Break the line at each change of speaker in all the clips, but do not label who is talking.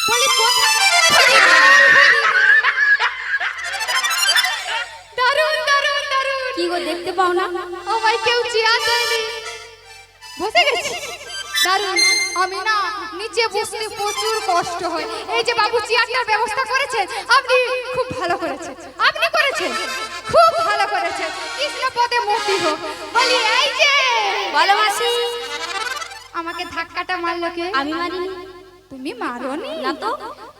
বলি কোথায় দারুণ দারুণ দারুণ।
কি গো দেখতে পাও না?
ও ভাই কেউ চেয়ার দেয়নি, বসে গেছি। দারুণ। আমি না নিচে বসতে প্রচুর কষ্ট হয়। এই যে বাবু চেয়ারটার ব্যবস্থা করেছেন, আপনি খুব ভালো করেছেন। আপনি করেছেন, খুব ভালো করেছেন। কৃষ্ণ পদে মতি হোক। বলি এই যে
বলো মাসি।
আমাকে ধাক্কাটা মারলো কে?
আমি মারিনি।
তুমি মারোনি?
না তো।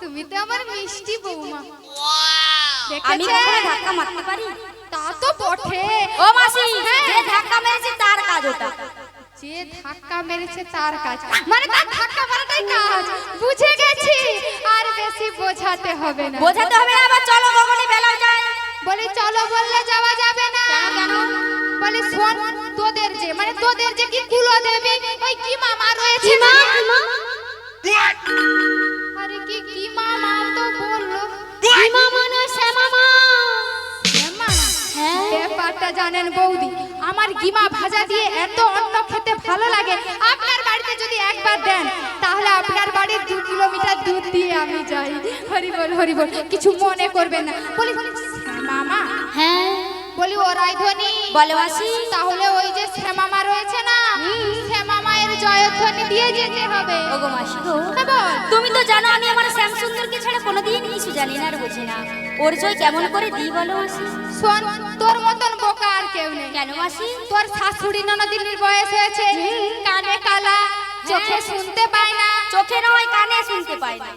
তুমি তো আমার মিষ্টি বৌমা।
আমি কখনো ধাক্কা মারতে পারি?
তা তো বটে।
ও মাসি, যে ধাক্কা মেরেছে তার কাজ ওটা।
যে ধাক্কা মেরেছে তার কাজ, মানে তার ধাক্কা মারাটাই কাজ। বুঝে গেছি, আর বেশি বোঝাতে হবে না।
বোঝাতে হবে না। আবার চলো গগনে বেলা যায়।
বলি চলো বললে যাওয়া যাবে না।
কেন?
বলি শোন, তোদের যে মানে তোদের যে কি কুলো দেবে ওই কি মামা রয়েছে না? আরে কি কি মামা তো বললো?
কি মামা না সে মামা?
শ্যামা?
হ্যাঁ।
ব্যাপারটা জানেন বৌদি, আমার গিমা ভাজা দিয়ে এত অন্ন খেতে ভালো লাগে। আপনার বাড়িতে যদি একবার দেন তাহলে আপনার বাড়ির 2 কিলোমিটার দুধ দিয়ে আমি যাই। হরিবল হরিবল, কিছু মনে করবেন না। বলি মামা।
হ্যাঁ।
বলি ও রায়ধনী।
বলো মাসি।
তাহলে ওই যে শ্যামামা রয়েছে না, শ্যামামায়ের জয়ধ্বনি দিয়ে যেতে হবে।
ওগো মাসি গো,
বল।
তুমি তো জানো আমি আমার শ্যাম সুন্দরকে ছাড়া কোনোদিন কিছু জানি না আর বুঝি না। ওর জয় কেমন করে দিই বলো মাসি?
শোন, তোর মতন বোকা আর কেউ নেই।
কেন মাসি?
তোর শাশুড়ি ননদিনীর বয়স হয়েছে, কানে কালা, চোখে শুনতে পায় না।
চোখে নয় কানে শুনতে পাই না।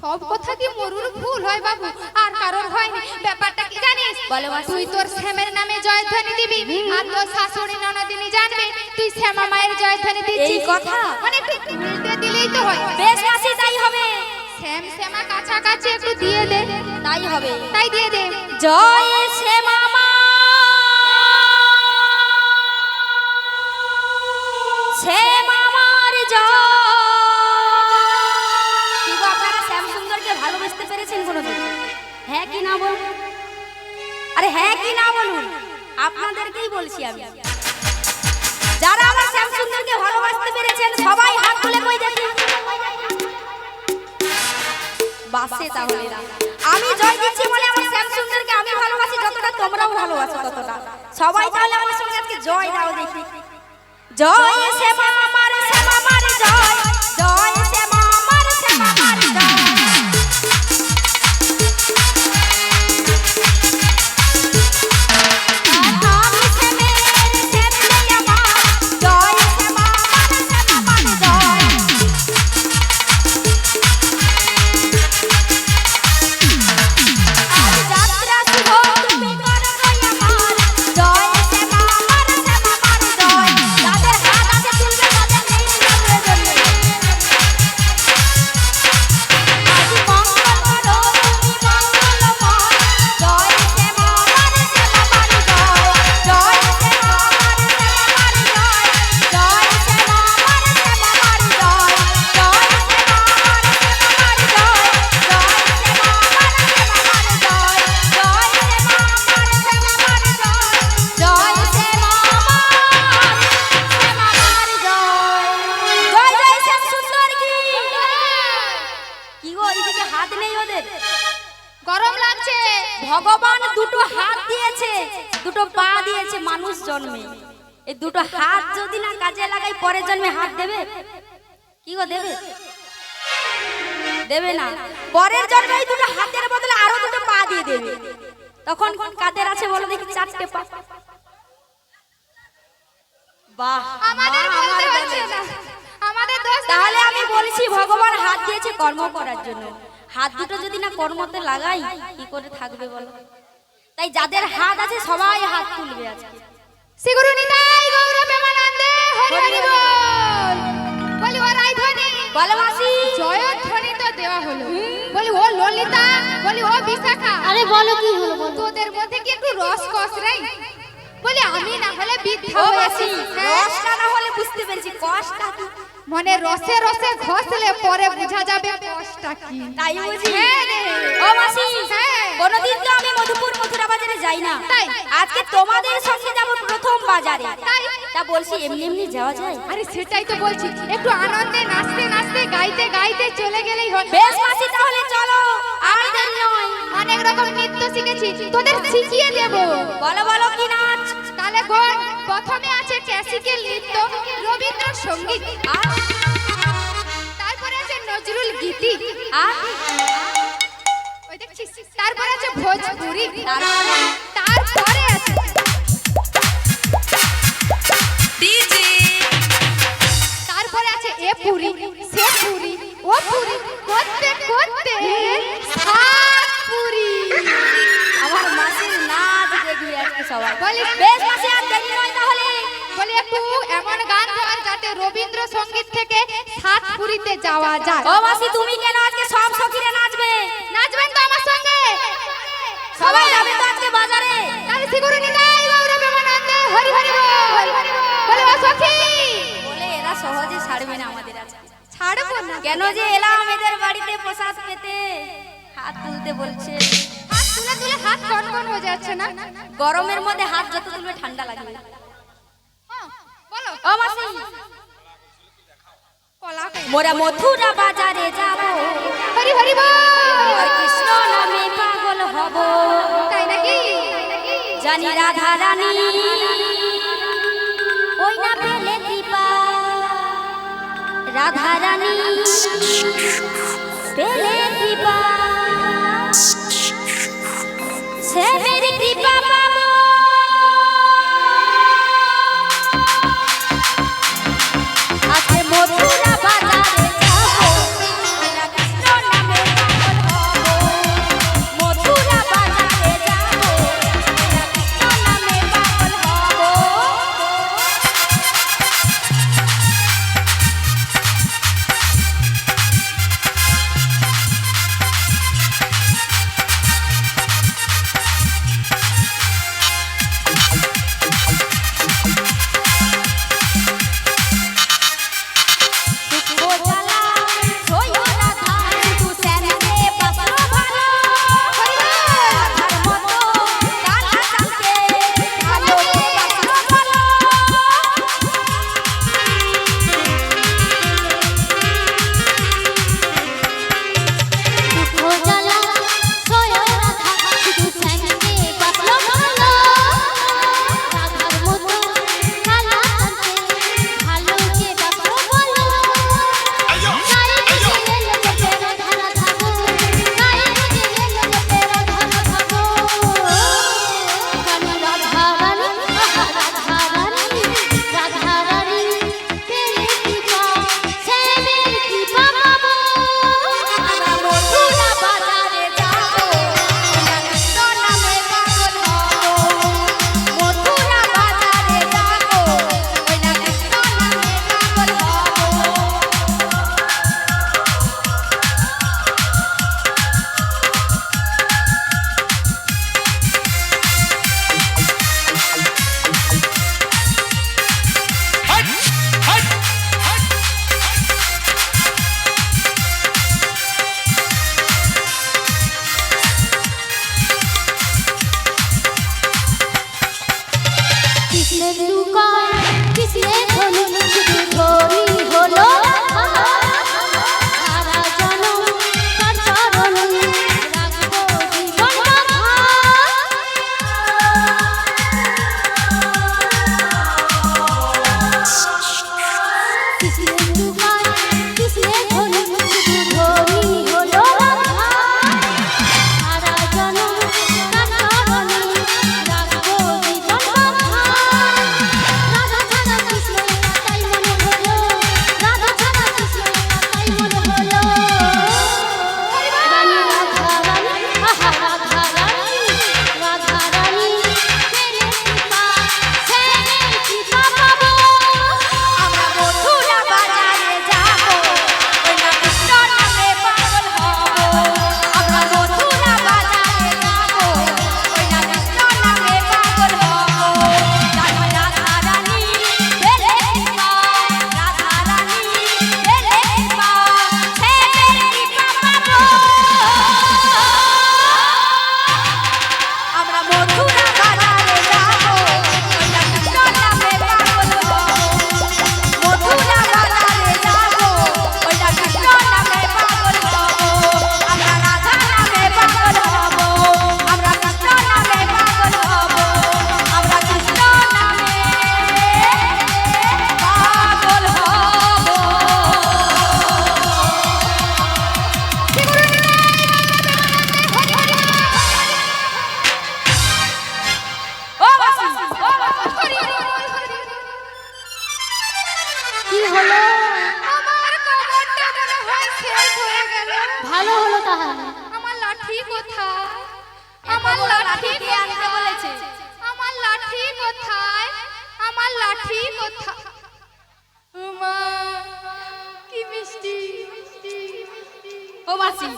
সব কথা কি মরুর ভুল হয় বাবু? আর কারণ হয়নি। ব্যাপারটা কি জানিস?
বলো মাসি।
তুই তোর শ্যামের নামে জয়ধ্বনি দিবি, আর তোর শাশুড়ি ননদিনী জানবে তুই শ্যামা মায়ের জয়ধ্বনি দিচ্ছিস।
এই কথা?
মানে একটু উল্টে দিলেই তো হয়।
বেশ মাসি, তাই হবে।
শ্যাম শ্যামা কাছাকাছি একটু দিয়ে দে।
তাই হবে।
তাই দিয়ে দে।
জয় সে মামা, সে মামার জয়। কি গো, আপনারা শ্যাম সুন্দরকে ভালোবাসতে পেরেছেন কোনোদিন? হ্যাঁ কি না বলুন? আরে হ্যাঁ কি না বলুন? আপনাদেরকেই বলছি আমি। যারা আমার শ্যাম সুন্দরকে ভালোবাসতে পেরেছেন সবাই হাত তুলে কই দেখি। বাসে তাহলে আমি জয় দিচ্ছি বলে আমার শ্যাম সুন্দরকে আমি ভালোবাসি যতটা তোমরাও ভালোবাসো ততটা। সবাই তাহলে আমার সঙ্গে আজকে জয় দাও দেখি। জয় শ্যামা আমার শ্যামা আমার জয়, জয় শ্যামা আমার শ্যামা আমার জয়। আমি শ্যামের শ্যামে আমার জয় শ্যামা আমার শ্যামা আমার জয়। যাত্রা শুভ তুমি করো আমার জয় শ্যামা আমার শ্যামা আমার জয়। যাদের হাত আছে তুলবে, তাদের নেই যাবে জন্যে। আজ মঙ্গল করো তুমি মঙ্গলময়, জয় শ্যামা আমার শ্যামা আমার জয়। জয় শ্যামা আমার শ্যামা আমার জয়, জয় শ্যামা আমার শ্যামা আমার জয়। জয় শ্যামা আমার শ্যামা আমার জয়, জয় শ্যামা আমার শ্যামা আমার জয়। জয় শ্যামা আমার শ্যামা আমার জয়, জয় শ্যামা আমার শ্যামা আমার জয়। জয় জয় শ্যাম সুন্দর কি। কি গো, এইদিকে হাত নেই ওদের?
গরম লাগছে।
ভগবান দুটো হাত দিয়েছে, দুটো পা দিয়েছে মানুষ জন্মে। এই দুটো হাত যদি না কাজে লাগাই পরের জন্মে হাত দেবে? কি গো দেবে? দেবে না। পরের জন্মে এই দুটো হাতের বদলে আরো দুটো পা দিয়ে দেবে। তখন কাদের আছে বলো দেখি? 4টে পা। বাহ,
আমাদের
মা
বলতে
আমার
হচ্ছে
বলে।
না, আমাদের দোষ।
তাহলে আমি বলছি ভগবান হাত দিয়েছে কর্ম করার জন্য। হাত দুটো যদি না কর্মতে লাগাই কি করে থাকবে বলো? তাই যাদের হাত আছে সবাই হাত তুলবে আজকে।
শ্রীগুরু নিতাই গৌর প্রেমানন্দে হরি হরি বল। বলি ও রায়ধনী।
বলো মাসি।
জয়ধ্বনি তো দেওয়া হলো। বলি ও ললিতা, বলি ও বিশাখা।
আরে বলো কি হলো বলো।
তোদের মধ্যে কি একটু রস কস রে? বলি আমি না হলে বৃদ্ধা
ও
হয়েছি।
মাসি, রসটা না হলে বুঝতে পেরেছি কষ্টটা কি।
মানে রসে রসে ঘষলে পরে বোঝা যাবে কষ্টটা কি।
তাই বুঝি?
হ্যাঁ রে।
ও মাসি,
হ্যাঁ।
কোনোদিন তো আমি মধুপুর মথুরা বাজারে যাই না।
তাই?
আজকে তোমাদের সঙ্গে যাব প্রথম বাজারে।
তাই?
তা বলছি এমনি এমনি যাওয়া যায়?
আরে সেটাই তো বলছি, একটু আনন্দে নাচতে নাচতে গাইতে গাইতে চলে গেলেই হয়।
বেশ মাসি, তাহলে চলো, আর দেরি নয়।
অনেক রকম নৃত্য শিখেছি, তোদের শিখিয়ে দেব।
বলো বলো কি নাচ?
তাহলে গোন প্রথমে আছে ক্লাসিক্যাল নৃত্য, রবীন্দ্রসঙ্গীত,
আর
তারপরে আছে নজরুল গীতি,
আর
ওই দেখছিস, তারপরে আছে ভোজপুরি,
তারপরে?
তারপরে আছে
ডিজে,
তারপরে আছে এ পুরি, সে পুরি, ও পুরি, করতে করতে সাত পুরি।
আমার মাসির নাচ দেখবি আজকে সবাই।
বলিস?
বেশ মাসি, আর দেরি নয় তাহলে।
বলি একটু এমন গান গাওয়ার যাতে রবীন্দ্রসঙ্গীত থেকে সাত পুরিতে যাওয়া যায়।
ও মাসি, তুমি কেন আজকে সব সখীরা নাচবে?
নাচবেন তো আমার সঙ্গে?
সবাই যাবে তো আজকে বাজারে।
তাহলে শিগুরি নিতাই গৌর প্রেমানন্দে হরি হরি বল। বলে ও সখী,
বলে এরা সহজে ছাড়বে না আমাদের আজকে।
ছাড়বো না।
কেন যে এলাম এদের বাড়িতে প্রসাদ পেতে, হাত তুলতে বলছে।
হাত তুলে তুলে হাত কনকন হয়ে যাচ্ছে না?
গরমের মধ্যে হাত যত তুলবে ঠান্ডা লাগবে।
হ্যাঁ, বলো।
ও মাসি,
কলা কই?
মোরা মথুরা বাজারে যাব,
হরি হরি বল।
আর কৃষ্ণ নামে পাগল হব।
তাই নাকি?
জানি রাধা রানী ওই না পেলে দীপা, রাধা রানী পেলে দীপা, সে মেরি কৃপা পাবো। আজকে মথুরা বাজারে যাবো, আমরা কৃষ্ণ নামে পাগল হব। মথুরা বাজারে যাবো, আমরা কৃষ্ণ নামে পাগল হব।
কোথায়? আমার লাঠি
কে আনতে বলেছে?
আমার লাঠি কোথায়? আমার লাঠি কোথায়? মা, কি মিষ্টি।
ও মাসি,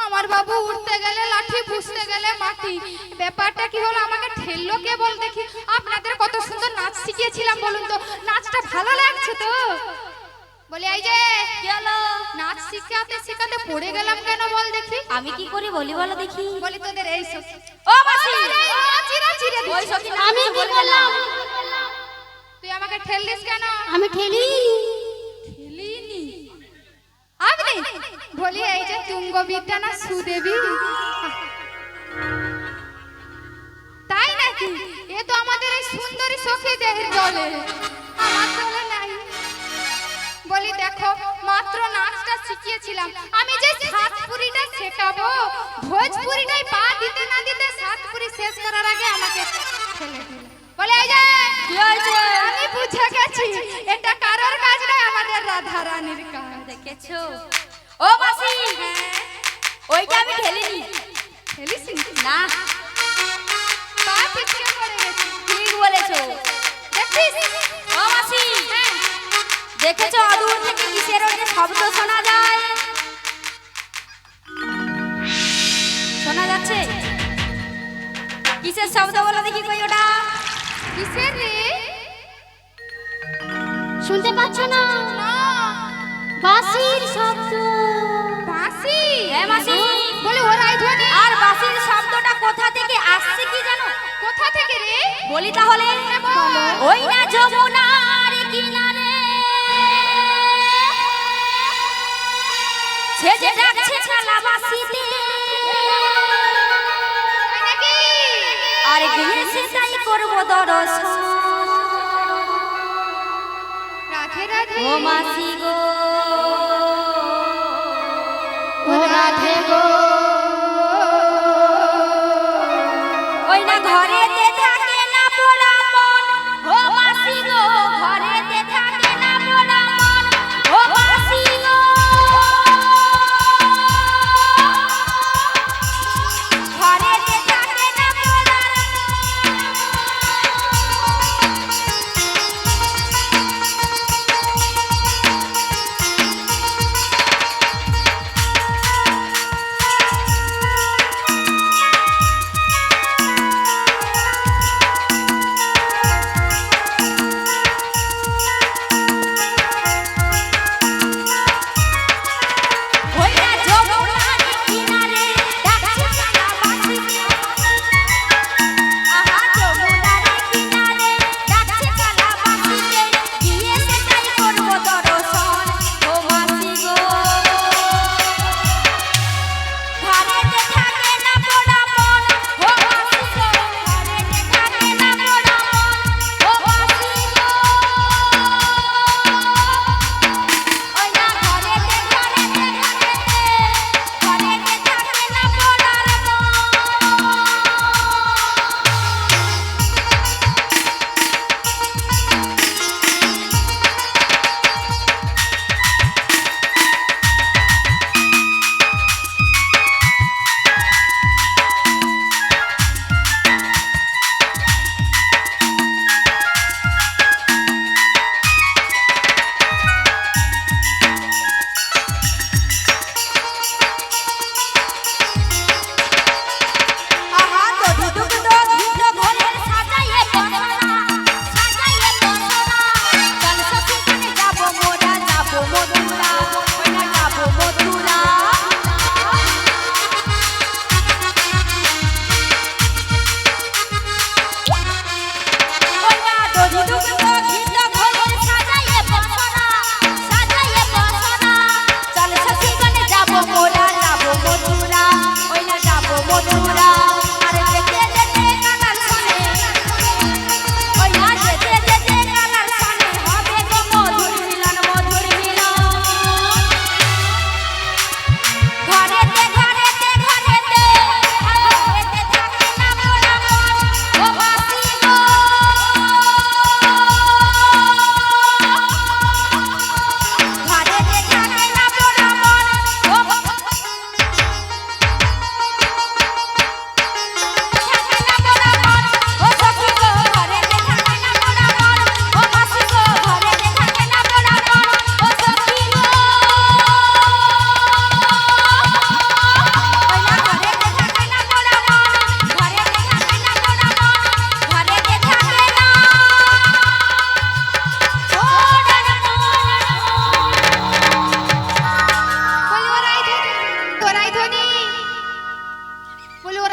আমার বাবু উঠতে গেলে লাঠি, বুঝতে গেলে মাটি। ব্যাপারটা কি হলো? আমাকে ঠেললো কে বল দেখি? আপনাদের কত সুন্দর নাচ শিখিয়েছিলাম বলুন তো, নাচটা ভালো লাগছে তো? বলি এই যে
কি হলো?
নাচ শিখাতে শিখাতে পড়ে গেলাম কেন বল দেখি?
আমি কি করি বলি বলো দেখি।
বলি তোদের এই সব
ও মাসি,
চিরা চিরা
ওই সখী
আমি কি বললাম?
তুই আমাকে ঠেললিস কেন?
আমি ঠেলি
ঠেলিনি আপনি? বলি এই যে তুঙ্গবিদ্যা না সুদেবী, তাই নাকি? এ তো আমাদের এই সুন্দরী সখী দেহের দলে, আমার দলে নাই। বলি দেখো, মাত্র নাচটা শিখিয়েছিলাম, আমি যে সাতপুরিটা শেখাবো, ভোজপুরিটাই পা দিতে না দিতে সাতপুরি শেষ করার আগে আমাকে ঠেলে দিল। বলে এই যে
কি হয়েছে?
আমি বুঝে গেছি, এটা কারোর কাজ নয়, আমাদের রাধা রানীর কাজ।
দেখেছো? ও মাসি, ওইটা আমি ঠেলিনি।
ঠেলিস
না,
পা পিছকে পড়ে গেছে।
ঠিক বলেছো।
দেখছিস?
ও মাসি, দেখেছো অদূর থেকে কিসের ওই যে শব্দ শোনা যায়? শোনা যাচ্ছে? কিসের শব্দ বলো দেখি কই ওটা?
কিসের রে?
শুনতে পাচ্ছ না?
না,
বাঁশির শব্দ।
বাঁশি।
হ্যাঁ মাসি,
বলে ওরাই ধ্বনি।
আর বাঁশির শব্দটা কোথা থেকে আসছে কি জানো?
কোথা থেকে রে?
বলি তাহলে, ওই না যমুনার কিনারে সে যে ডাকছে ছালা বাঁশিতে,
তাই নাকি?
আর গিয়ে সেটাই করবো দর্শন।
রাধে রাধে।
ও মাসি গো,
ও রাধে গো।
ওই না ঘরেতে থাকে না পোড়া মন। ও মাসি গো, ঘরেতে থাকে না পোড়া মন। ও মাসি গো, ঘরেতে থাকে না পোড়া মন।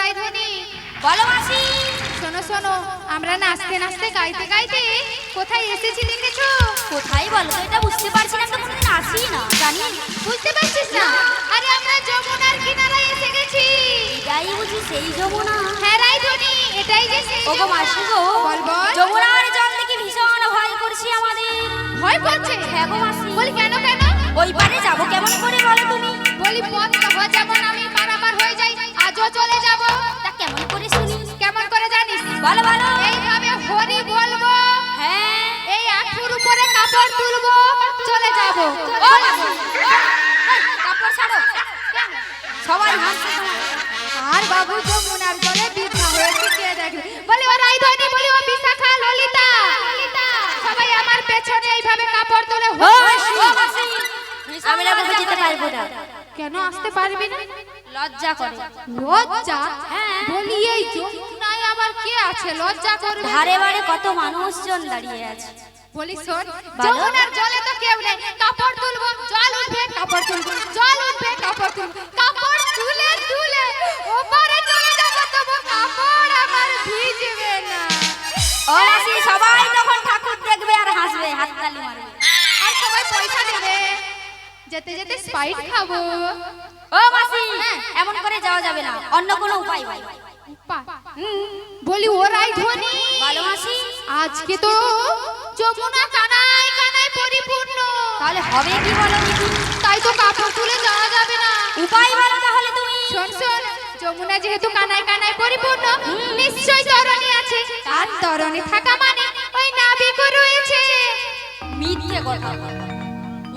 রাইধনি
বলো মাসি।
শোনো শোনো, আমরা নাচতে নাচতে গাইতে গাইতে কোথায় এসেছি দেখেছো?
কোথায় বলো তো? এটা বুঝতে পারছি না, তো কোনোদিন আসি না, জানি।
বুঝতে পারছিস না? আরে আমরা যমুনার কিনারায় এসে গেছি।
এটাই বুঝি সেই যমুনা?
হ্যাঁ রাইধনি, এটাই যে সেই
ওগো মাসি গো,
বল বল।
যমুনার জল দেখে ভীষণ ভয় করছি আমাদের।
ভয় করছে?
হ্যাঁ গো মাসি।
বলি কেন কেন?
ওই পারে যাবো কেমন করে বলো তুমি?
বলি পথ তো যেমন আমি পারাপার হয়ে যাই, আজও চলে যাব।
তা কেমন করে শুনি?
কেমন করে জানিস?
বলো বলো।
এইভাবে হরি বলবো,
হ্যাঁ।
এই আঁঠুর উপরে কাপড় তুলবো, চলে যাব।
ও মাসি, এই, কাপড় ছাড়ো। সবাই হাসছে তোমার।
আর বাবু যমুনার জলে বৃদ্ধা হয়েছে কে দেখবে? বলি ও রাইধনি, বলি ও বিশাখা, ললিতা, সবাই আমার পেছনে এইভাবে কাপড় তুলে
ও মাসি, ও মাসি, আমি না বুঝে যেতে পারবো না।
কেন আসতে পারবি না?
লজ্জা করে।
লজ্জা?
হ্যাঁ।
বলি এই যমুনায় আবার কে আছে লজ্জা করবে?
ধারে বারে কত মানুষজন দাঁড়িয়ে আছে।
বলি শোন,
বলো।
যমুনার জলে তো কেউ নেই, কাপড় তুলবো, জল উঠবে, কাপড় তুলবো, জল উঠবে, কাপড় তুলবো, কাপড় তুলে তুলে ওপারে চলে যাবো, তবু কাপড় আমার ভিজবে না।
ও মাসি, সবাই তখন ঠাকুর দেখবে আর হাসবে, হাততালি মারবে।
আর সবাই পয়সা দেবে, যেতে যেতে স্পাইট খাবো।
ও মাসি, এমন করে যাওয়া যাবে না, অন্য কোনো উপায় বল।
বলি ও রাইধনি,
বলো মাসি।
আজকে তো যমুনা কানায় কানায় পরিপূর্ণ,
তাহলে হবে কি বলো দেখি?
তাই তো কাপড় তুলে যাওয়া যাবে না।
উপায় বলো তাহলে তুমি।
শোন শোন, যমুনা যেহেতু কানায় কানায় পরিপূর্ণ, নিশ্চয়ই তরণী আছে। আর তরণী থাকা মানে ওই নাবিকও রয়েছে।
মিথ্যে কথা,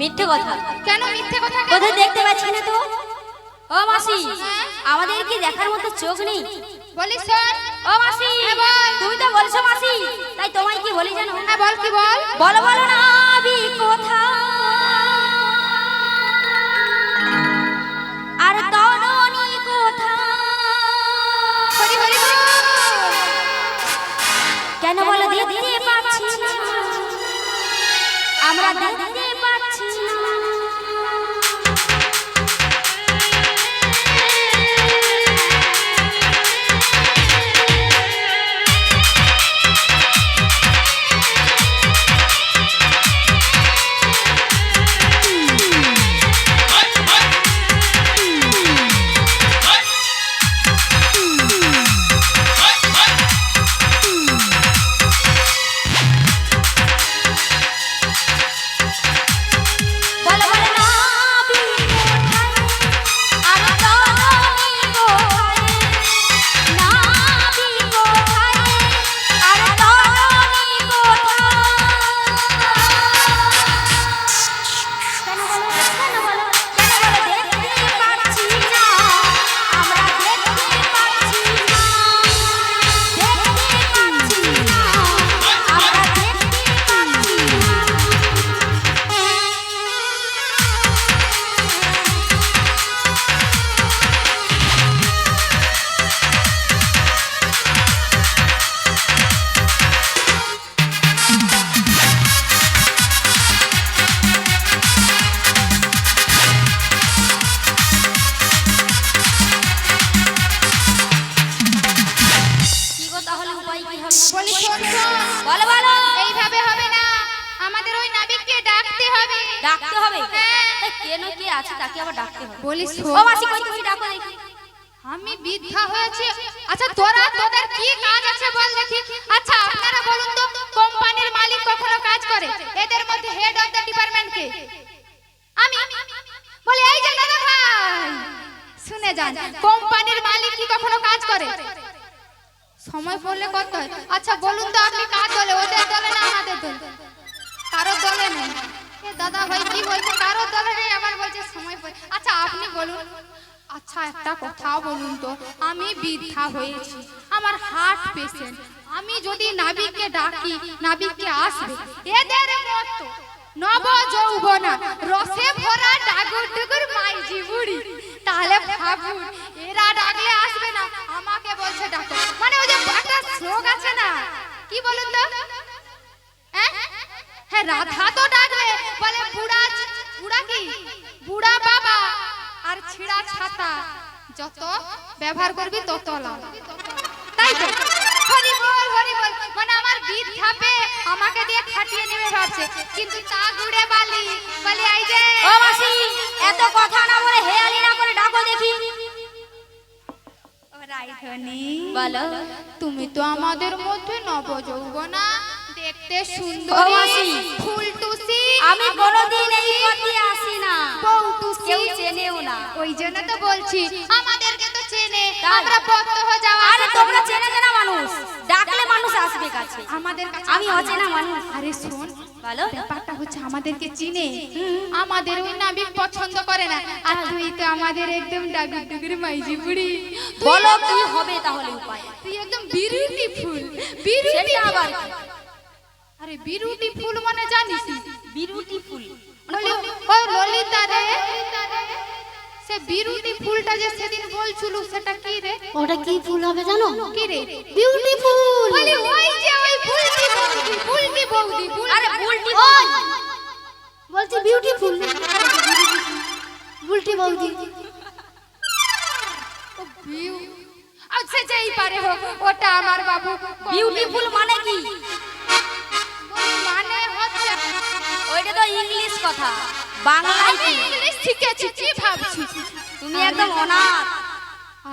মিথ্যে কথা।
কেন মিথ্যে কথা? কেন?
কোথায় দেখতে পাচ্ছি না তো। ও মাসি, আমাদের কি দেখার মতো চোখ নেই?
বলি শোন,
ও মাসি,
হ্যাঁ বল।
তুমি তো বলছো মাসি, তাই তোমায় কি বলি জানো?
হ্যাঁ বল, কি বল?
বলো বলো না বি কোথা আর তরণী কোথা?
হরি হরি বল।
কেন বলো দেখতে পাচ্ছি না, আমরা দেখতে পাচ্ছি না। বলো বলো না বি কোথায় আর তরণী কোথায়? না বি কোথায় আর তরণী কোথায়? কেন বলো, কেন বলো, কেন বলো দেখতে পাচ্ছি না, আমরা দেখতে পাচ্ছি না, দেখতে পাচ্ছি না, আমরা দেখতে পাচ্ছি না। কি গো, তাহলে উপায় কি হবে?
বলি শোন শোন,
বলো বলো।
এইভাবে হবে না, আমাদের ওই নাবিককে ডাকতে হবে।
ডাকতে হবে?
হ্যাঁ।
তাই কেন কে আছে তাকে আবার ডাকতে হবে?
বলি
ও
শোন,
মাসি, কই তুমি ডাকো দেখি।
আমি বৃদ্ধা হয়েছি। আচ্ছা তোদের কি কাজ আছে বল দেখি। আচ্ছা আপনারা বলুন তো, কোম্পানির মালিক কখনো কাজ করে? এদের মধ্যে হেড অফ দ্য ডিপার্টমেন্ট কে? আমি। বলি এই যে দাদা ভাই, শুনে যান, কোম্পানির মালিক কি কখনো কাজ করে? সময় পড়লে করতে হয়। আচ্ছা বলুন তো আপনি কার দলে? ওদের দলে না আমাদের দলে? কারোর দলে নেই। এ দাদা ভাই কি বলছে, কারোর দলে নেই, আবার বলছে সময় পড়ে। আচ্ছা আপনি বলুন। আচ্ছা একটা কথা বলুন তো, আমি বৃদ্ধা হয়েছি, আমার হার্ট পেশেন্ট, আমি যদি নাবিককে ডাকি, নাবিককে আসবে? এদের মতো নব যৌবনা রসে ভরা ডাগুর ডুগুর মাইজি বুড়ি, তাহলে ভাবুন এরা ডাকলে আসবে না, আমাকে বলছে ডাকো। মানে ওই যে একটা শ্লোক আছে না, কি বলুন তো? হ্যাঁ রাধা তো ডাকবে, বলে বুড়া, বুড়া কি, বুড়া বাবা আর ছিড়া ছাতা যত ব্যবহার করবি তত লাভ, তাই তো? হরি বল হরি বল, মানে আমার বিদ ধাপে আমাকে দিয়ে খাটিয়ে নেবে ভাবছে, কিন্তু তা গুড়ে বালি বলি এই যে
ও মাসি, এত কথা না বলে হেয়ালি না করে ডাকো দেখি।
ও রাইধনি,
বলো।
তুমি তো আমাদের মধ্যে নবযৌবনা, দেখতে
ও
সুন্দরী,
মাসি,
ফুলটুসি,
আমি কোনোদিন এই পথে আসি না,
বউটুসি,
কেউ চেনেও না।
ওই জন্য তো বলছি আমাদেরকে তো চেনে,
তাই?
আমরা বদ্ধ হয়ে যাওয়া।
আরে তোমরা চেনা জানা মানুষ, ডাকলে মানুষ আসবে কাছে।
আমাদের কাছে
আমি অচেনা মানুষ।
আরে শোন,
বলো।
ব্যাপারটা হচ্ছে আমাদেরকে চিনে, আমাদের ওই নাবিক পছন্দ করে না, আর তুই তো আমাদের একদম ডাগুর ডুগুর মাইজি বুড়ি,
বলো কি হবে তাহলে উপায়?
তুই একদম বিউটিফুল, বিউটিফুল।
সেটা আবার কি?
আরে বিউটিফুল মানে জানিস?
বিউটিফুল
বলি ও ললিতা রে, সে বিউটিফুলটা যে সেদিন বলছিল সেটা কি রে?
ওটা কি ফুল হবে জানো?
কি রে?
বিউটিফুল।
বলি ওই যে ওই বুলটি বৌদি, বুলটি বৌদি,
আরে বুলটি
ওই বলছি বিউটিফুল, বুলটি বৌদি।
ও বিউ, আচ্ছা যেই পারে হোক, ওটা আমার বাবু।
বিউটিফুল মানে কি?
মানে হচ্ছে
ওইটা তো ইংলিশ কথা, বাংলায়
আমি
কি?
ইংলিশ শিখেছি, কি ভাবছিস?
তুমি একদম অনাথ।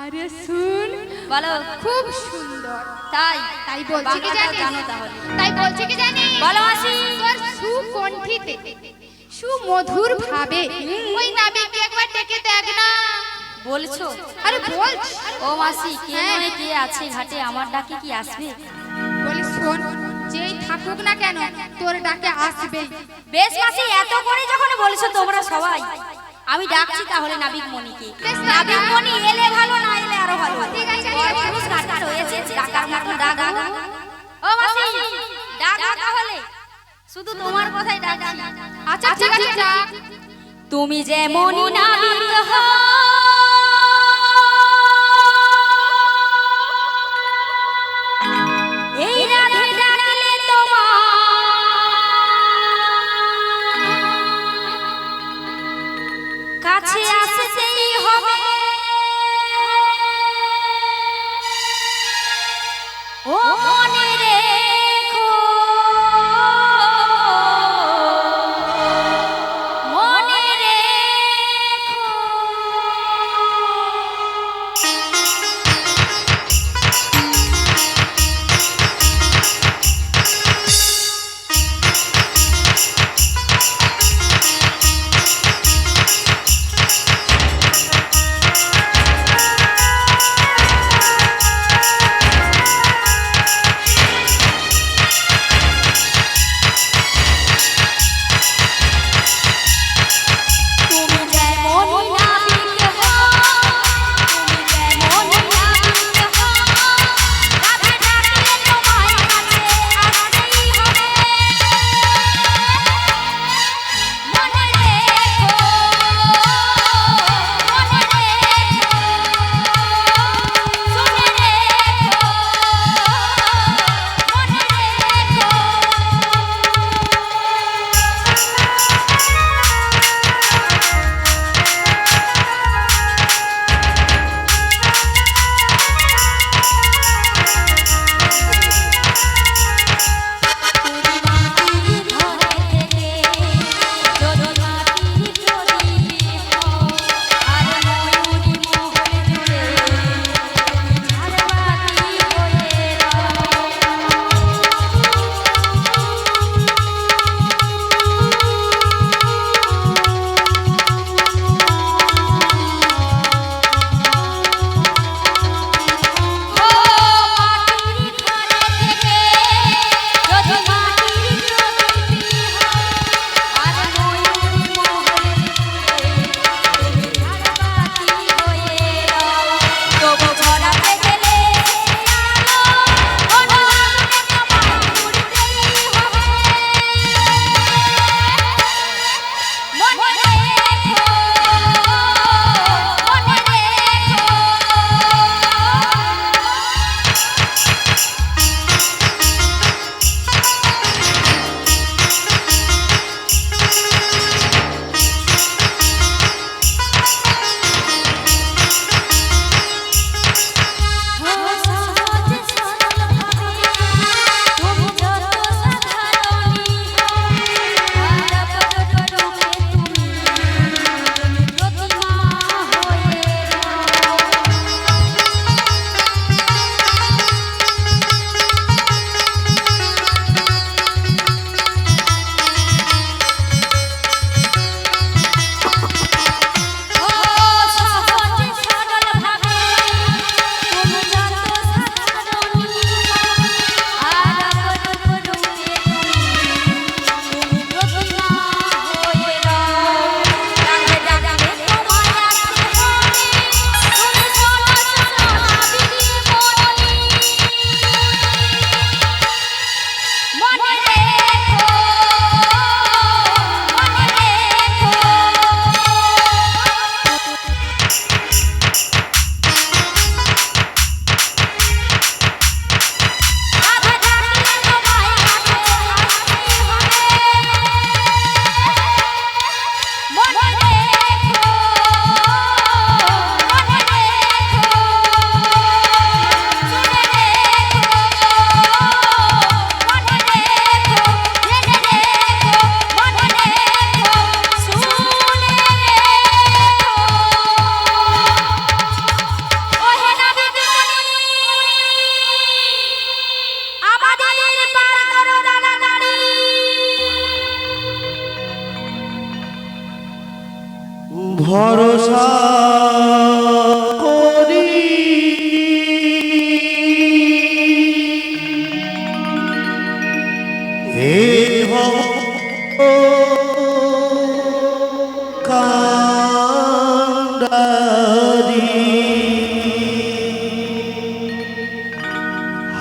আরে শুন,
বলো।
খুব সুন্দর,
তাই
তাই বলছি কি
বাংলাটা
জানিস?
জানো তাহলে?
তাই বলছি কি জানিস?
বলো মাসি।
তোর সুকণ্ঠিতে সুমধুর ভাবে ওই নাবিককে একবার ডেকে দেখ না।
বলছো?
আরে বল।
ও মাসি, কে
হ্যাঁ।
নয় কে আছে ঘাটে, আমার ডাকে কি আসবে?
বলি শোন, যেই থাকুক না কেন তোর ডাকে আসবেই।
বেশ মাসি, এত করে যখন বলছো তোমরা সবাই, আমি ডাকছি তাহলে নাবিক মণিকে।
বেশ,
নাবিক
ডাক।
মণি এলে ভালো, না এলে আরো ভালো।
ঠিক আছে, ঠিক আছে।
পুরুষ ঘাটে রয়েছে, ডাকার মতো ডাক। ও মাসি, ডাক তাহলে, শুধু তোমার কথাই ডাকছি।
আচ্ছা ঠিক আছে, ডাক।
তুমি যে মনি নাবিক হও, এই রাধে ডাকলে তোমার কাছে আসতেই হবে। ও মনে রেখো, মনে রেখো,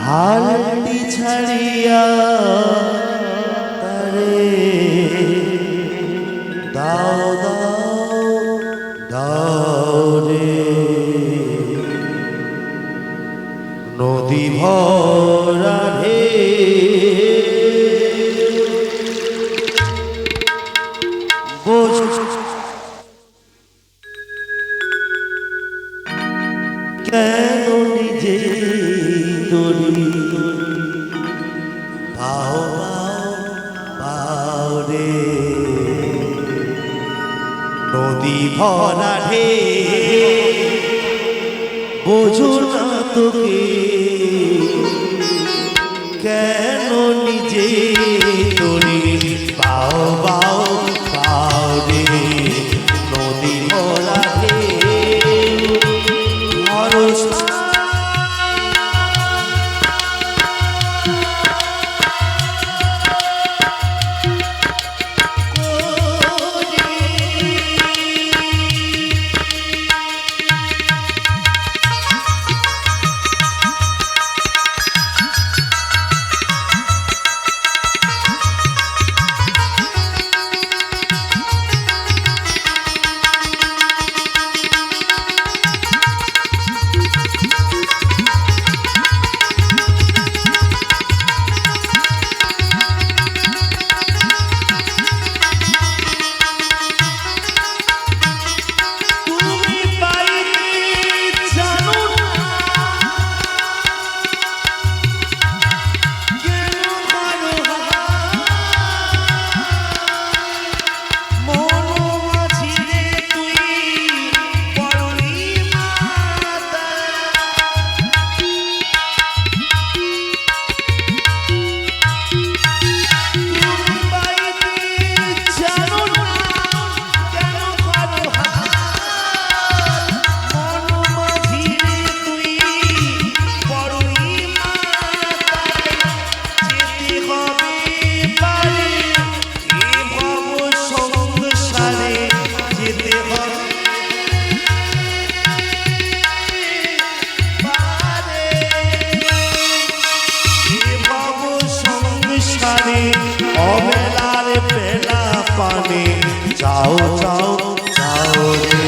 হালটি ছাড়িয়া তারে দাও দাও দাও রে নদী ভরা রে কেন নিজে দড়ি পাও পাও পাও রে নদী ভরা ঢে বোঝো না তোকে কেন নিজে দড়ি পাও পাও পাও রে নদী ভরা ঢে ভরসা অবেলার পেলা পানে যাও যাও যাও রে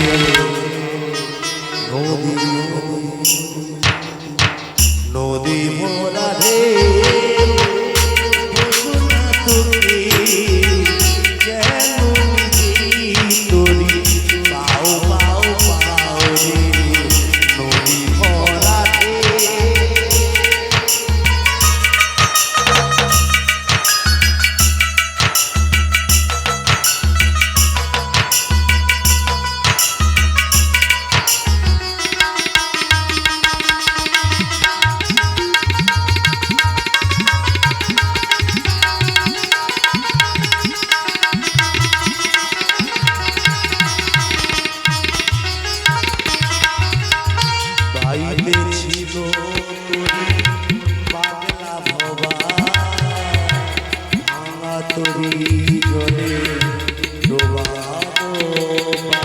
নদী নদী ভরা রে বোঝো না তোকে কেন তোরি পাও পাও পাও রে নদী ভরা রে বাইরে ছিল তোরি পাগলা ভবা ভাঙা তোরি জলে ডোবা ডোবা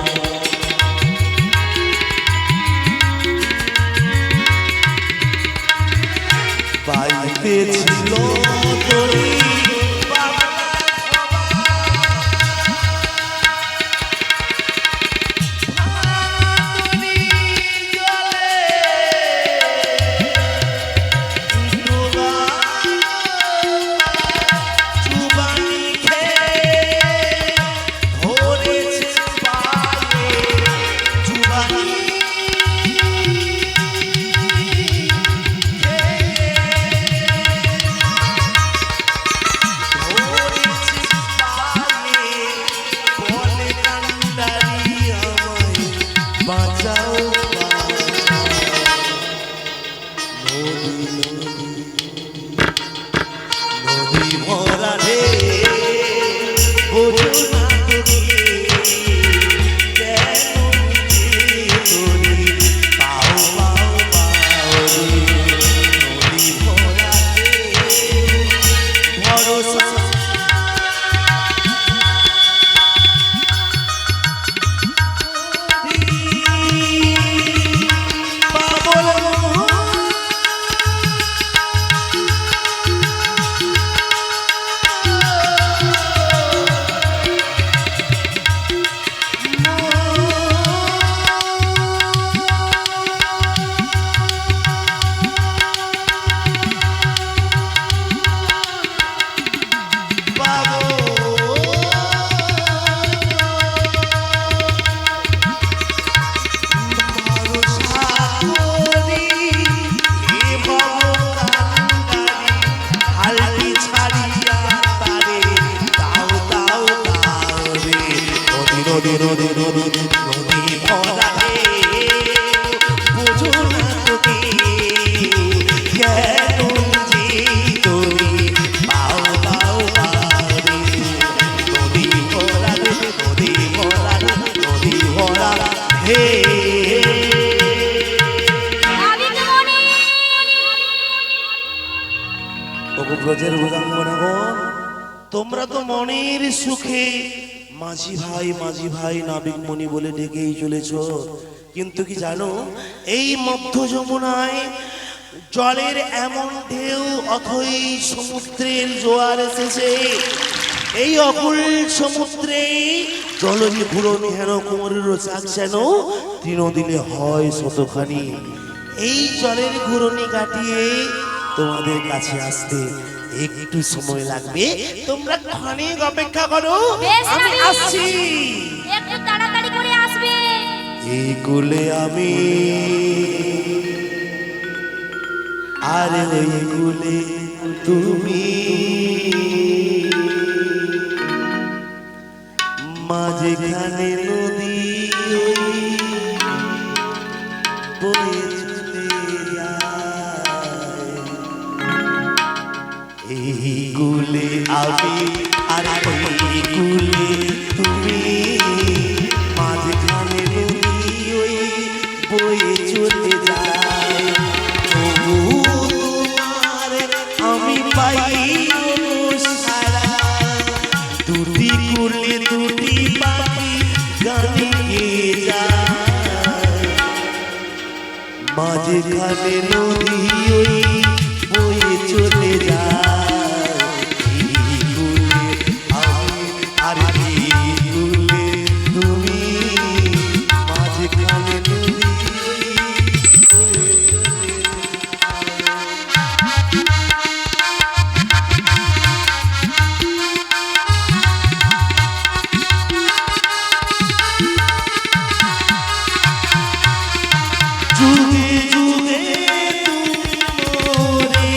বাইরে ছিল তোরি বাঁচাও নদী ভরা রে বোঝো না তোকে কেন তোরি পাও পাও পাও রে নদী ভরা রে ভরসা নদী নদী ভরা বোঝো না তোকে কেন যে তুমি পাও পাও পারে নদী ভরা নদী ভরা নদী ভরা হে ওগো ব্রজের ভুজঙ্গনাগণ তোমরা তো মনের সুখে মাঝি ভাই নাবিক মণি বলে ডেকেই চলেছ, কিন্তু কি জানো এই মধ্য যমুনায় জলের এমন ঢেউ অথই সমুদ্রের জোয়ার এসেছে। এই অকুল সমুদ্রে জলজি ঘুরনি হেন কোমরের চাক যেন দিনে হয় শতখানি। এই জলের ঘুরনি কাটিয়ে তোমাদের কাছে আসতে একটু সময় লাগবে, তোমরা ক্ষণিক অপেক্ষা করো,
বেশ
আমি
রানী।
আসছি।
একটু তাড়াতাড়ি করে আসবে।
এই কুলে আমি আর ওই কুলে তুমি, মাঝখানে নদী ওই বয়ে চলে যায়। এই কুলে আমি আর ওই কুলে তুমি, মাঝখানে নদী ওই বয়ে চলে যায়। তবু তোমার আমি পাই সারা, দুটি কুলে দুটি পাখি গানে গেয়ে যায়। মাঝখানে নদী ওই বয়ে চলে যায়। এই কুলে আমি আর এই কুলে তুমি, মাঝখানে নদী ওই বয়ে চলে যুগে যুগে তুমি মোরে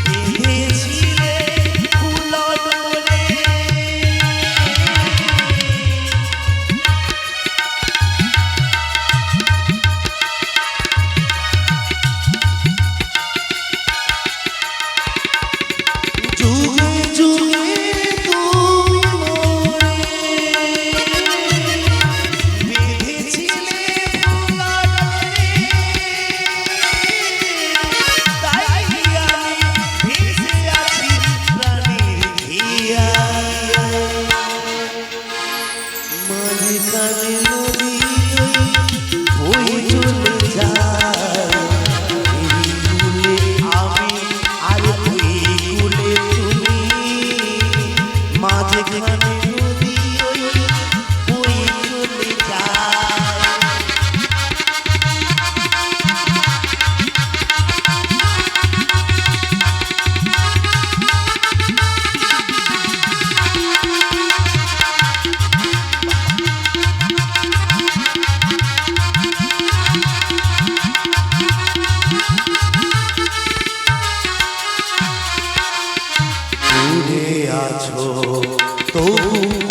বেঁধেছিলে ফুলডোরে। যুগে যুগে তুমি মোরে বেঁধেছিলে ফুলডোরে। তাই আমি ভেসে আছি প্রাণের হিয়ায়। মাঝখানে নদী ওই চলে যায়। এই কুলে আমি আর ওই কুলে তুমি, মাঝখানে নদী ওই চলে যায়। দূরে আছো তবু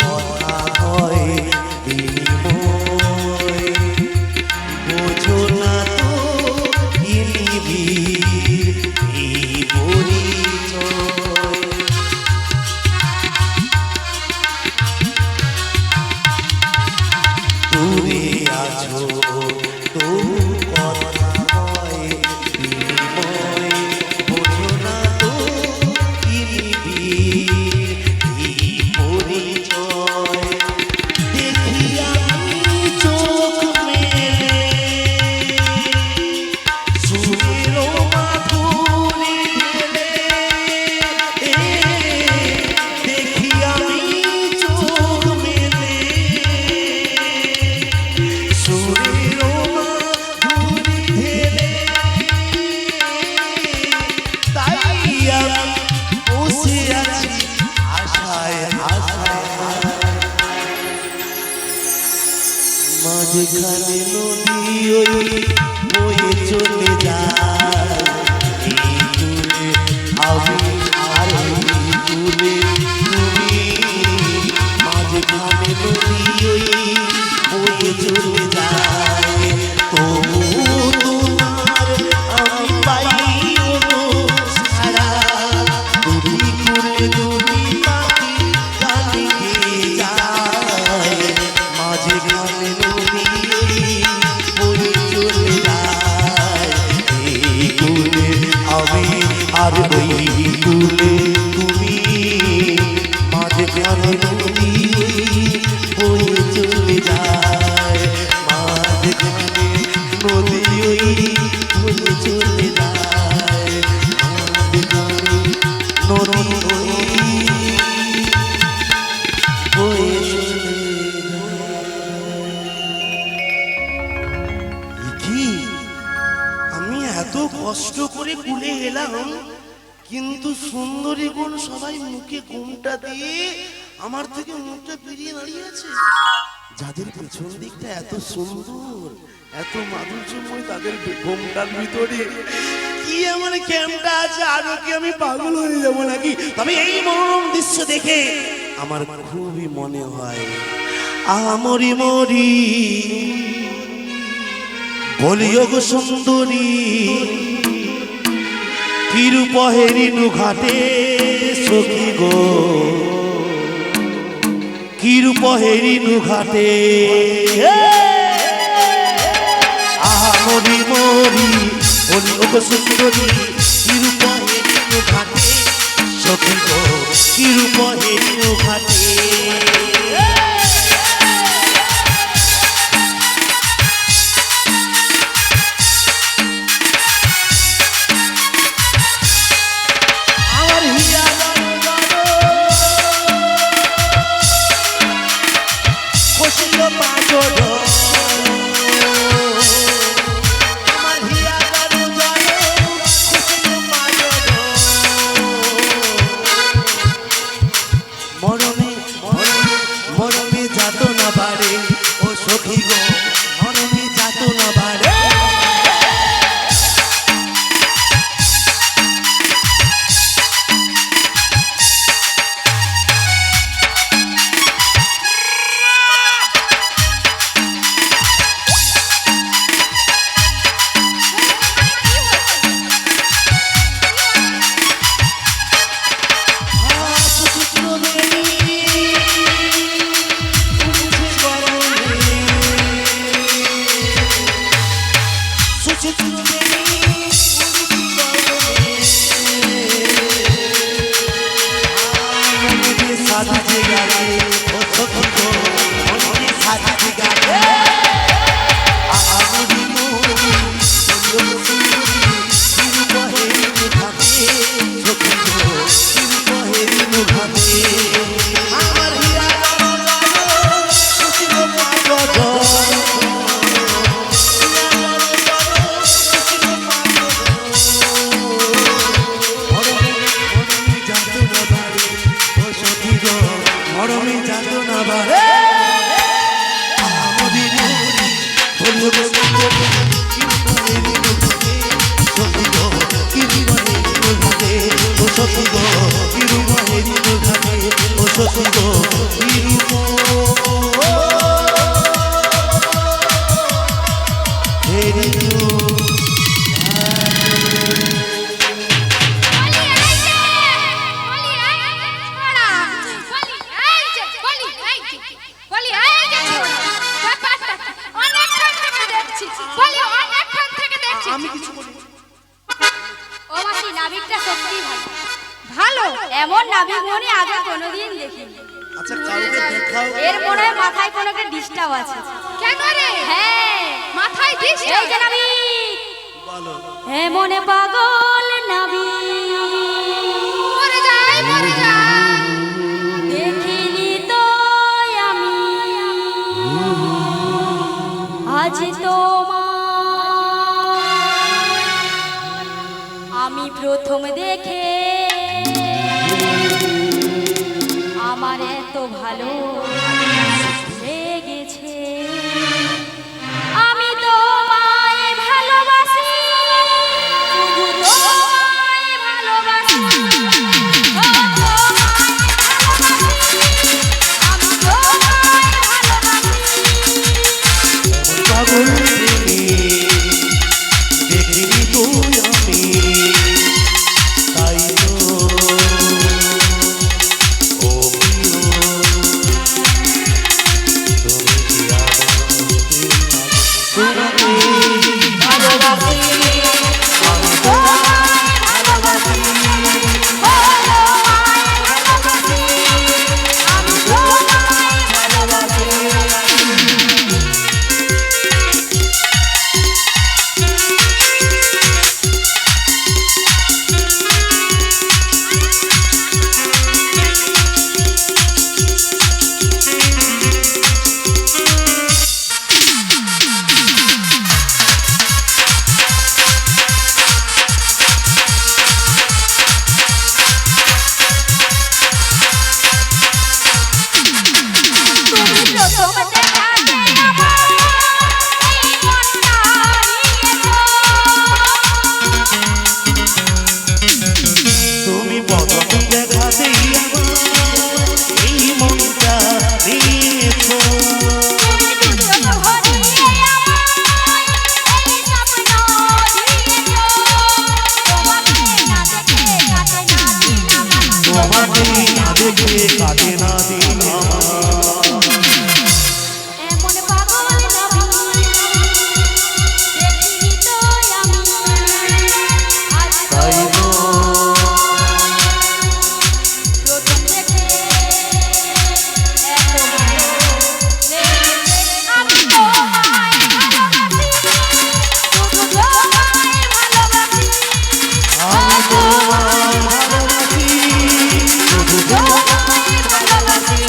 কথা হয় বিনিময়, বোঝো না তো কি নিবিড় এই পরিচয়। দূরে আছো তবু কথা হয় বিনিময়, বোঝো না তো কি নিবিড় এই পরিচয়। দেখি আমি চোখ মেলে সুরের মাধুরী ঢেলে। দেখি আমি চোখ মেলে সুরের মাধুরী ঢেলে। তাই আমি বসে আছি আশায় আশায়। মাঝখানে নদী ওই বয়ে চলে যায়। এই কুলে আমি আর এই কুলে তুমি, মাঝখানে ঘামে নদী ওই বয়ে চলে যায়, তবু তোমার আমি পাই গো সারা। দুটি করে দুটি পাখি গানে গেয়ে যায়, মাঝে ঘামে নদী ওই বয়ে চলে যায়। এই কুলে আমি আর ওই কুলে তুমি, মাঝে ঘামে নদী ওই বয়ে চলে যায়, মাঝে ঘামে নদী ওই বয়ে চলে যায়, মাঝে ঘামে নদী ওই বয়ে চলে যায়। কি আমি এত কষ্ট করে কুলে এলাম, কিন্তু সুন্দরী গুণ সবাই মুখে ঘুমটা দিয়ে আমার থেকে মুখটা ফিরিয়ে দাঁড়িয়ে আছে। যাদের পেছন দিকটা এত সুন্দর, এত মাধুর্যময়, তাদের ঘুমটার ভিতরে কি এমন ক্যামটা আছে, আরো কি আমি পাগল হয়ে যাবো নাকি? তবে এই মনোরম দৃশ্য দেখে আমার খুবই মনে হয় আমরি মরি বলিও গো সুন্দরী, কিরূপহেরিনু ঘাটে সখী গো, কিরূপহেরিনু ঘাটে। আমরি মরি বলিও গো সুন্দরী, কিরূপহেরিনু ঘাটে সখী গো, কিরূপহেরিনু ঘাটে। মরমে যাত না বাড়ে ও সখী গো, মরমে যাত না বাড়ে। আমি কিছু বলি
ও মাসি, নাবিকটা সত্যি ভালো ভালো, এমন নাবিক মনে আগে কোনোদিন দেখিনি।
আচ্ছা কাউকে দেখাও,
এর মনে হয় মাথায় কোনো একটা ডিস্টার্ব আছে।
কেন রে?
হ্যাঁ,
মাথায় ডিস্টার্ব?
এই যে নাবিক,
বলো।
হ্যাঁ মনে পাগল নাবিক,
মরে যাই মরে যাই।
দেখিনি তো আমি আজ তোমার, আমি প্রথম দেখে আমার এত ভালো লেগেছে, আমি তোমায় ভালোবাসি, শুধু তোমায় ভালোবাসি, ও তোমায় ভালোবাসি, আমি তোমায়
পাগল প্রেমী দেখিনি তো আমি তাই তো ও প্রিয় তুমি কি তোমাকে ভালোবাসি আমি তোমায় ভালোবাসি তুমি প্রথম দেখাতেই আমার এই মনটা নিয়েছো তোমাকে না দেখে কাটে না দিন তাই তো আমি তোমায় ভালোবাসি শুধু তোমায় ভালোবাসি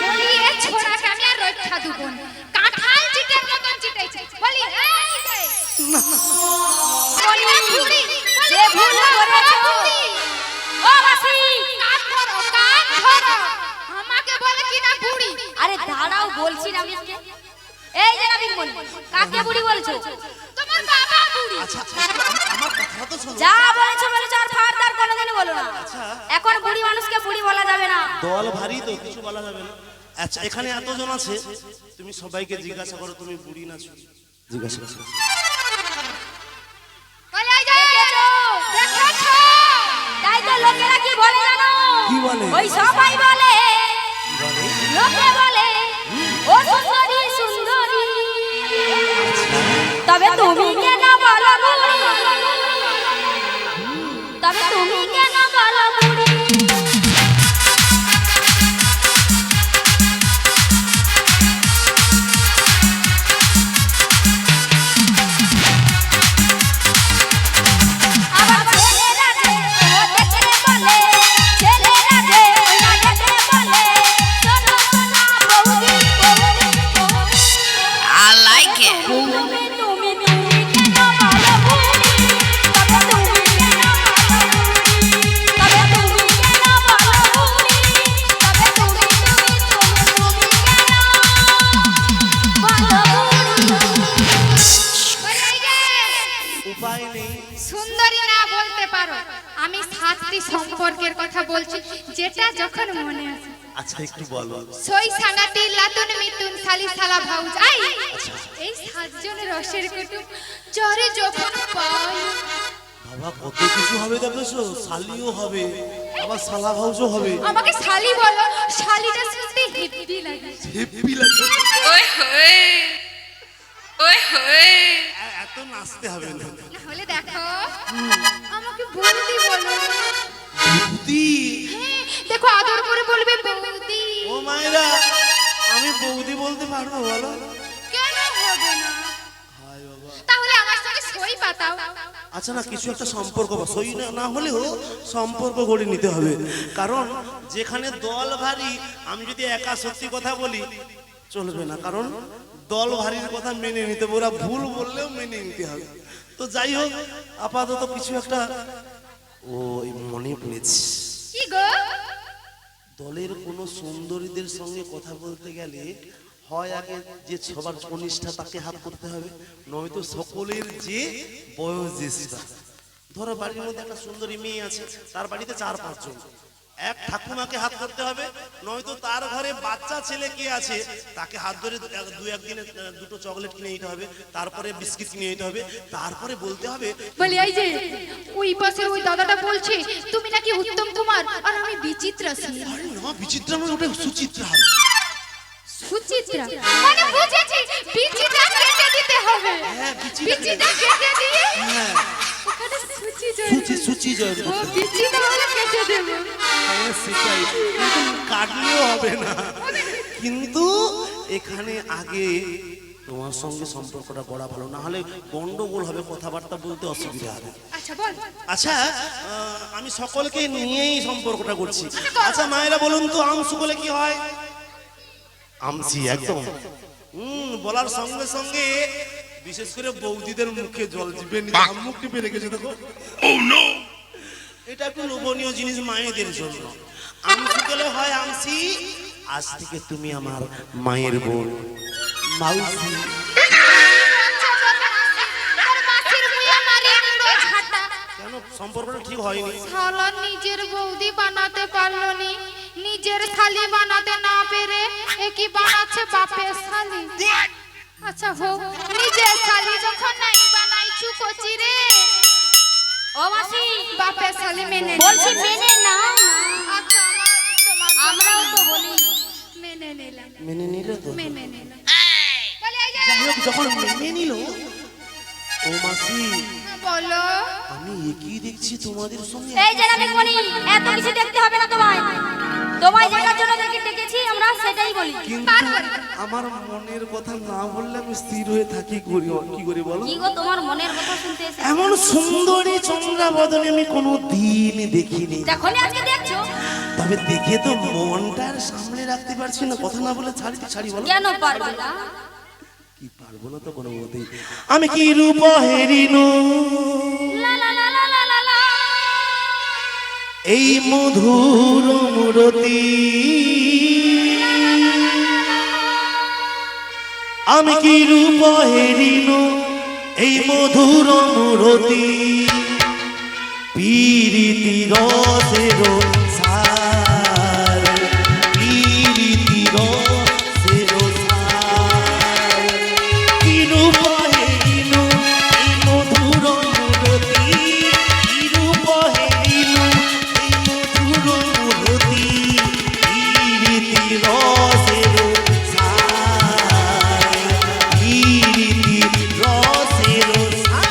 বলি এ ছোড়াকে আমি আর রক্ষা দেব না কাঁঠাল চিটের মতন চিটাইছে বলি এই যে বলি না বুড়ি
যে ভুল করেছো ও বাসি
কান ধরো আমাকে বলে কি না বুড়ি
আরে দাঁড়াও বলছি না আমি আজকে এই যে নবীন মনি কাকে বুড়ি বলছো
তোমার বাবা বুড়ি
আচ্ছা আমার কথা তো শোনো
যা বলেছো বলেছো আর ফারদার কোনোদিনই বলো না এখন বুড়ি মানুষকে বুড়ি বলা যাবে না
দল ভারী তো কিছু বলা যাবে না আচ্ছা এখানে এতজন আছে তুমি সবাইকে জিজ্ঞাসা করো তুমি বুড়ি না ছোট জিজ্ঞাসা করো
বলে এই যে দেখেছো
তাই তো লোকেরা কি বলে জানো
কি বলে?
ওই সবাই বলে
বলে
লোকে বলে ও সুন্দরী সুন্দরী তবে তুমি কেন বলো বুড়ি তবে তুমি কেন বলো বুড়ি আবার ছেলেরা যে ও দেখতে বলে ছেলেরা যে ও না দেখতে বলে শোনো শোনো বৌদি বৌদি বৌদি
I like it.
তুমি তুমি তুমি কেন বলো বুড়ি তবে তুমি কেন বলো বুড়ি তবে তুমি কেন বলো বুড়ি তবে তুমি কেন বলো বুড়ি
বলে এই যে
উপায় নেই
সুন্দরী না বলতে পারো আমি সাতটি সম্পর্কের কথা বলছি যেটা যখন মনে আসে
আচ্ছা একটু বলো
সই সাঙ্গাতি লাতুন মিতুন সালি সালা ভাউজ আই এই সাতজনের রসের কুটুম জরে যখন পাই
বাবা কত কিছু হবে দেখেছো শালিও হবে আবার শালা ভাউজও হবে
আমাকে শালি বলো শালিটা শুনতে হেভি লাগে
হেব্বি লাগে
Oi, oi. Oi, oi.
এত নাচতে হবে না
না হলে দেখো আমাকে বৌদি বলো
বৌদি
হ্যাঁ, দেখো আদর করে বলবে বৌদি
ও মায়েরা আমি বৌদি বলতে পারবো বলো
কেন হবে না
হায় বাবা
তাহলে আমার সঙ্গে সই পাতাও
আচ্ছা না কিছু একটা সম্পর্ক বা সই না হলেও সম্পর্ক গড়ে নিতে হবে কারণ যেখানে দল ভারী আমি যদি একা সত্যি কথা বলি চলবে না কারণ দল ভারীর কথা মেনে নিতে হবে ওরা ভুল বললেও মেনে নিতে হবে তো যাই হোক আপাতত কিছু একটা ও মনে পড়েছে
কি গো
দলের কোনো সুন্দরীদের সঙ্গে কথা বলতে গেলে হয় আগে যে সবার কনিষ্ঠা তাকে হাত করতে হবে, নয়তো সকলের যে বয়োজ্যেষ্ঠা। ধরো বাড়ির মধ্যে একটা সুন্দরী মেয়ে আছে, তার বাড়িতে 4-5 জন, এক ঠাকুমাকে হাত করতে হবে, নয়তো তার ঘরে বাচ্চা ছেলে কে আছে তাকে হাত ধরে 2-1 দিনে 2টো চকলেট কিনে নিতে হবে, তারপরে বিস্কিট কিনে নিতে হবে, তারপরে বলতে হবে
বলি এই যে ওই পাশের ওই দাদাটা বলছে তুমি নাকি উত্তম কুমার আর আমি বিচিত্রা সিং।
আরে না, বিচিত্রা মানে ওটা সুচিত্রা হবে।
সুচিত্রা মানে বুঝেছি, বিচিটা কেটে দিতে হবে।
হ্যাঁ, বিচিটা
বিচিটা কেটে দিয়ে
হ্যাঁ,
ওখানে সুচি জয়
সুচি জয়
ও বিচিটা হলে কেটে দেবে।
হ্যাঁ, সেটাই, কিন্তু কাটলেও হবে না, কিন্তু এখানে আগে তোমার সঙ্গে সম্পর্কটা করা ভালো, না হলে গন্ডগোল হবে, কথাবার্তা বলতে অসুবিধা হবে।
আচ্ছা বল।
আচ্ছা, আমি সকলকে নিয়েই সম্পর্কটা করছি। আচ্ছা মায়েরা বলুন তো, আমসু বলে কি হয়? আমসি, একদম। বলার সঙ্গে সঙ্গে বিশেষ করে বৌদিদের মুখে জল জিভে মুখ টিপে রেখেছে, দেখো। এটা একটু লোভনীয় জিনিস মায়েদের জন্য। আমসি বলে হয় আমসি, আজ থেকে তুমি আমার মায়ের বোন, মাউসি।
আর মাছের মুয়া মারি নিলো ঝাঁটা।
কেন সম্পর্কটা ঠিক হয়নি?
শালা নিজের বৌদি বানাতে পারলো নি, নিজের শালি বানাতে না পেরে একই বানাচ্ছে বাপের শালি। আচ্ছা হোক, নিজের শালি যখন নাই বানাইছু কচি রে,
ও মাসি
বাপের শালি মেনে নে।
বলছি মেনে নাও না।
আচ্ছা তোমার
আমরাও তো বলি
মেনে নিলাম,
মেনে নিলে তো?
মেনে নিলাম। বলে এই যে
যাই হোক, যখন মেনে নিল, ও মাসি
বলো।
আমি একই দেখছি তোমাদের সঙ্গে।
এই যে আমি বলি এত কিছু দেখতে হবে না তোমায়, তোমায় যেটার জন্য ডেকেছি আমরা সেটাই বলি।
কিন্তু আমার মনের কথা না বললে আমি স্থির হয়ে থাকি কি করি বলো?
কি গো তোমার মনের কথা শুনতে এসে
এমন সুন্দরী চন্দ্রাবদনে আমি কোনো দিন দেখিনি,
দেখো নি আজকে দেখছো?
তবে দেখে তো মনটা আর সামনে রাখতে পারছি না, কথা না বলে ছাড়ি বলো।
কেন পারবে না?
কি পারবো না তো কোনো মতেই। আমি কি রূপ হেরিনু
লা লা লা লা লা লা লা।
এই মধুর মূরতি, আমি কি রূপ হেরিনু এই মধুর মূরতি, পীরিতি রসের সার, পীরিতি রসের সার, কি রূপ হেরিনু এই মধুর মূরতি, কি রূপ হেরিনু এই মধুর মূরতি, পীরিতি রসের সার, পীরিতি রসের সার।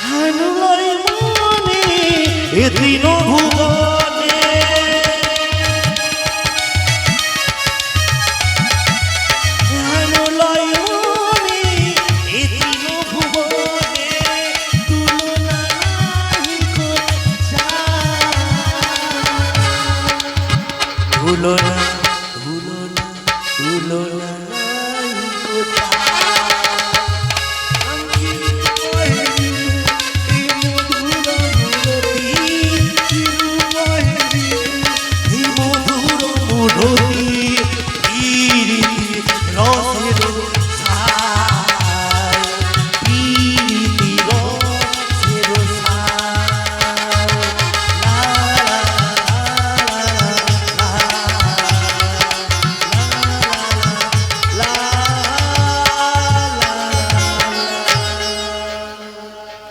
হানুলয় মনে এ তৃণ ভুবনে, হানুলয় মনে এ তৃণ ভুবনে, তুলনা নাহি কো যায়। তুলনা তুলনা তুলনা নাহি কো যায়।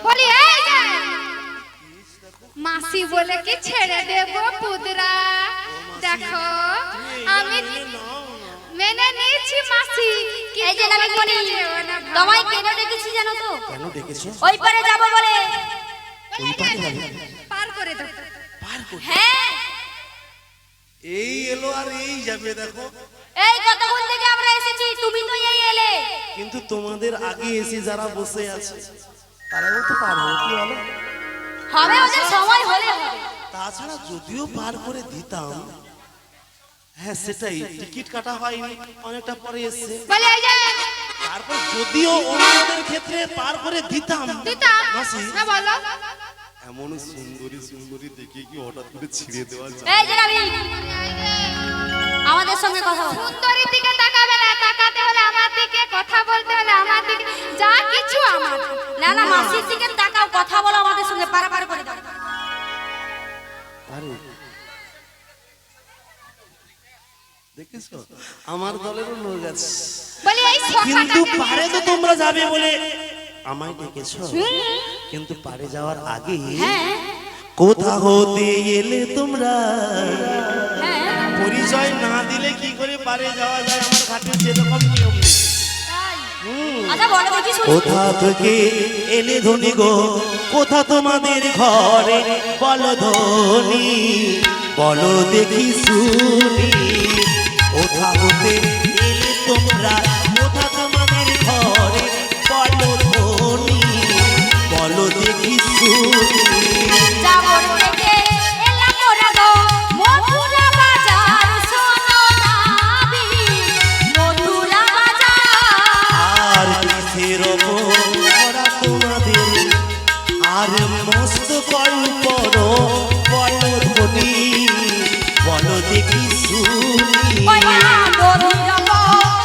বলি এই যে মাসি বলে কি ছেড়ে দেব পুদরা? দেখো আমি মেনে নিয়েছি মাসি।
এই যে আমি বলি তোমায় কেন ডেকেছি জানো তো?
কেন ডেকেছো?
ওই পারে যাব বলে।
ওই পারে যাবে?
পার করে দাও।
পার করে?
হ্যাঁ
এই এলো আর এই যাবে, দেখো।
এই কতক্ষণ থেকে আমরা এসেছি, তুমি তো এই এলে।
কিন্তু তোমাদের আগে এসে যারা বসে আছে তারাও তো পার হবে, কি বলো?
হবে ওদের সময় হলে হবে।
তাছাড়া যদিও পার করে দিতাম, হ্যাঁ সেটাই, টিকিট কাটা হয়নি, অনেকটা পরে এসছে।
বলে এই যে
তারপর যদিও অন্যদের ক্ষেত্রে পার করে দিতাম,
দিতাম।
মাসি
হ্যাঁ বলো।
এমন সুন্দরী সুন্দরী দেখে কি হঠাৎ করে ছিঁড়ে দেওয়া যায়?
এই যে রাবি, আমাদের সঙ্গে কথা বল।
সুন্দরীর দিকে তাকাবে না, তাকাতে হলে আমার দিকে, কথা বলতে হলে আমার দিকে, যা কিছু আমার।
না না, মাসির দিকে তাকাও, কথা বলো আমাদের সঙ্গে, পারাপার করে দাও।
আরে দেখেছো, আমার দলেরও লোক আছে,
বলি এই
কিন্তু
সখাটাকে
পারে তো তোমরা যাবে বলে আমায় ডেকেছো, কিন্তু পারে যাওয়ার আগে কোথা হতে এলে তোমরা, পরিচয় না দিলে কি করে পারে যাওয়া যায়? আমার ঘাটের যেরকম নিয়ম নেই।
আচ্ছা বলো দেখি শুনি।
কোথা থেকে এলে ধনী গো, কোথা তোমাদের ঘরে, বলো ধনী, বলো দেখি শুনি। কোথা হতে এলে তোমরা, কোথা তোমাদের ঘরে, বলো ধনী, বলো দেখি শুনি।
যাবর থেকে এলাম ওরা গো, মথুরা বাজার, শোনো নাবি, মথুরা বাজার।
আর কিসের ওপর করা তোমাদের, আর মস্ত গল্প, বলো ধনী, বলো দেখি শুনি।
ওয়া মথুরা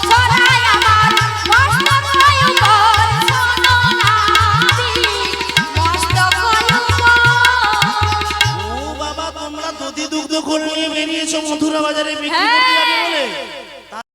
ছড়ায় আমার মস্ত ভয়ঙ্কর, শোনো নাবি, মস্ত ভয়ঙ্কর।
ও বাবা, তোমরা দধি দুগ্ধ করে নিয়ে বেরিয়েছো মথুরা বাজারে বিক্রি করতে যাবে বলে?